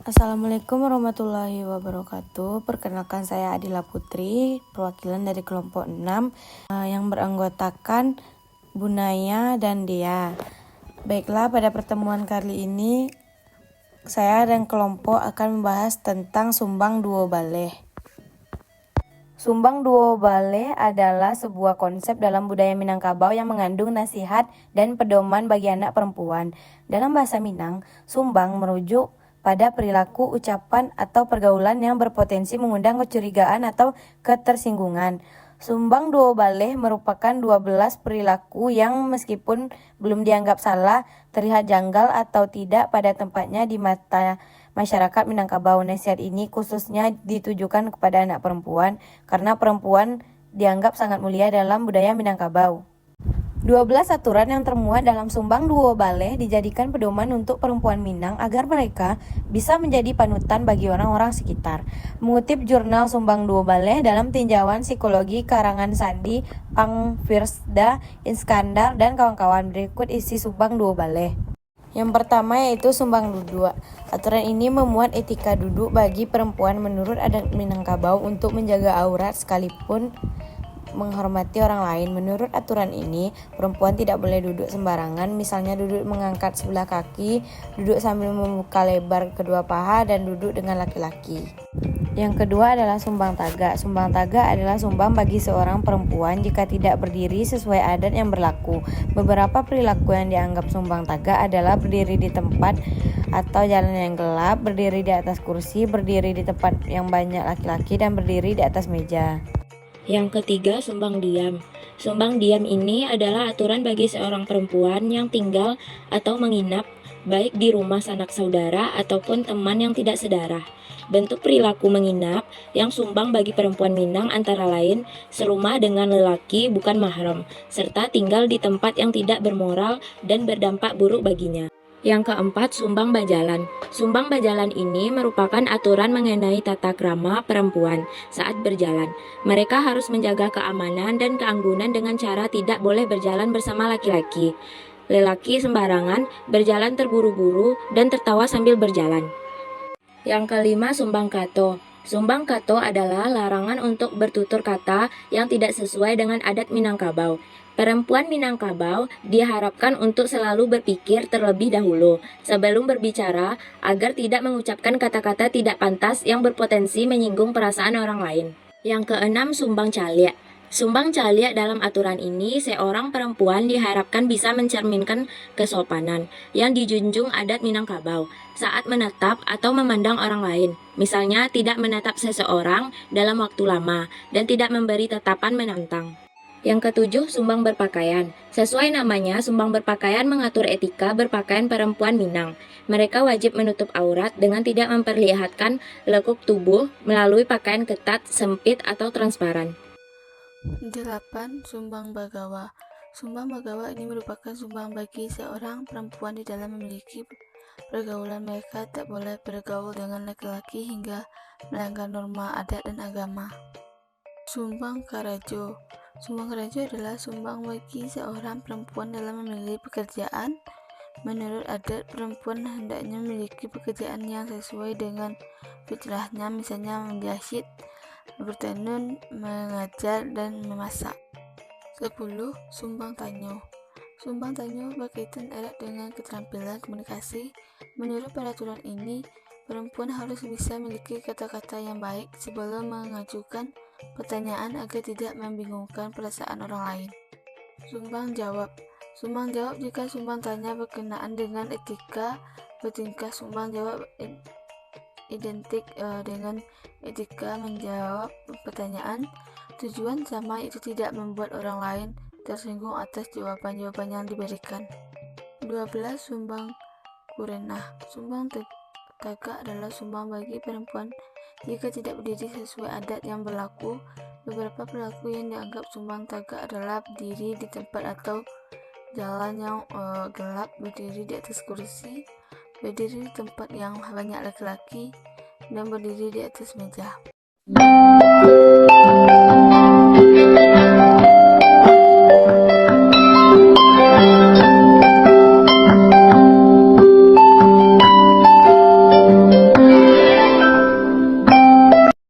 Assalamualaikum warahmatullahi wabarakatuh. Perkenalkan, saya Adila Putri, perwakilan dari kelompok 6 yang beranggotakan Bunaya dan Dea. Baiklah, pada pertemuan kali ini saya dan kelompok akan membahas tentang sumbang duo baleh. Sumbang duo baleh adalah sebuah konsep dalam budaya Minangkabau yang mengandung nasihat dan pedoman bagi anak perempuan. Dalam bahasa Minang, sumbang merujuk pada perilaku, ucapan, atau pergaulan yang berpotensi mengundang kecurigaan atau ketersinggungan. Sumbang duo baleh merupakan 12 perilaku yang meskipun belum dianggap salah, terlihat janggal atau tidak pada tempatnya di mata masyarakat Minangkabau. Nasihat ini khususnya ditujukan kepada anak perempuan karena perempuan dianggap sangat mulia dalam budaya Minangkabau. 12 aturan yang termuat dalam sumbang duo baleh dijadikan pedoman untuk perempuan Minang agar mereka bisa menjadi panutan bagi orang-orang sekitar. Mengutip jurnal Sumbang Duo Baleh dalam tinjauan psikologi karangan Sandi Pangfirsda Iskandar dan kawan-kawan, berikut isi sumbang duo baleh. Yang pertama yaitu sumbang duduk. Aturan ini memuat etika duduk bagi perempuan menurut adat Minangkabau untuk menjaga aurat sekalipun menghormati orang lain. Menurut aturan ini, perempuan tidak boleh duduk sembarangan, misalnya duduk mengangkat sebelah kaki, duduk sambil membuka lebar kedua paha, dan duduk dengan laki-laki. Yang kedua adalah sumbang tagak. Sumbang tagak adalah sumbang bagi seorang perempuan jika tidak berdiri sesuai adat yang berlaku. Beberapa perilaku yang dianggap sumbang tagak adalah berdiri di tempat atau jalan yang gelap, berdiri di atas kursi, berdiri di tempat yang banyak laki-laki, dan berdiri di atas meja. Yang ketiga, sumbang diam. Sumbang diam ini adalah aturan bagi seorang perempuan yang tinggal atau menginap baik di rumah sanak saudara ataupun teman yang tidak sedarah. Bentuk perilaku menginap yang sumbang bagi perempuan Minang antara lain serumah dengan lelaki bukan mahram, serta tinggal di tempat yang tidak bermoral dan berdampak buruk baginya. Yang keempat, sumbang bajalan. Sumbang bajalan ini merupakan aturan mengenai tata krama perempuan saat berjalan. Mereka harus menjaga keamanan dan keanggunan dengan cara tidak boleh berjalan bersama laki-laki. Lelaki sembarangan, berjalan terburu-buru, dan tertawa sambil berjalan. Yang kelima, sumbang kato. Sumbang kato adalah larangan untuk bertutur kata yang tidak sesuai dengan adat Minangkabau. Perempuan Minangkabau diharapkan untuk selalu berpikir terlebih dahulu sebelum berbicara agar tidak mengucapkan kata-kata tidak pantas yang berpotensi menyinggung perasaan orang lain. Yang keenam, sumbang caliak. Sumbang caliak dalam aturan ini, seorang perempuan diharapkan bisa mencerminkan kesopanan yang dijunjung adat Minangkabau saat menatap atau memandang orang lain. Misalnya, tidak menatap seseorang dalam waktu lama dan tidak memberi tatapan menantang. Yang ketujuh, sumbang berpakaian. Sesuai namanya, sumbang berpakaian mengatur etika berpakaian perempuan Minang. Mereka wajib menutup aurat dengan tidak memperlihatkan lekuk tubuh melalui pakaian ketat, sempit, atau transparan. 8. Sumbang bagawa. Sumbang bagawa ini merupakan sumbang bagi seorang perempuan di dalam memiliki pergaulan. Mereka tak boleh bergaul dengan laki-laki hingga melanggar norma adat dan agama. Sumbang karajo. Sumbang karajo adalah sumbang bagi seorang perempuan dalam memilih pekerjaan. Menurut adat, perempuan hendaknya memiliki pekerjaan yang sesuai dengan fitrahnya, misalnya menjahit, bertenun, mengajar, dan memasak. 10. Sumbang tanyo. Sumbang tanyo berkaitan erat dengan keterampilan komunikasi. Menurut peraturan ini, perempuan harus bisa memiliki kata-kata yang baik sebelum mengajukan pertanyaan agar tidak membingungkan perasaan orang lain. Sumbang jawab. Sumbang jawab jika sumbang tanya berkenaan dengan etika bertingkah. Sumbang jawab identik dengan etika menjawab pertanyaan. Tujuan sama, itu tidak membuat orang lain tersinggung atas jawaban-jawaban yang diberikan. 12. Sumbang kurenah. Sumbang tagak adalah sumbang bagi perempuan jika tidak berdiri sesuai adat yang berlaku. Beberapa perilaku yang dianggap sumbang tagak adalah berdiri di tempat atau jalan yang gelap, berdiri di atas kursi, berdiri di tempat yang banyak laki-laki, dan berdiri di atas meja.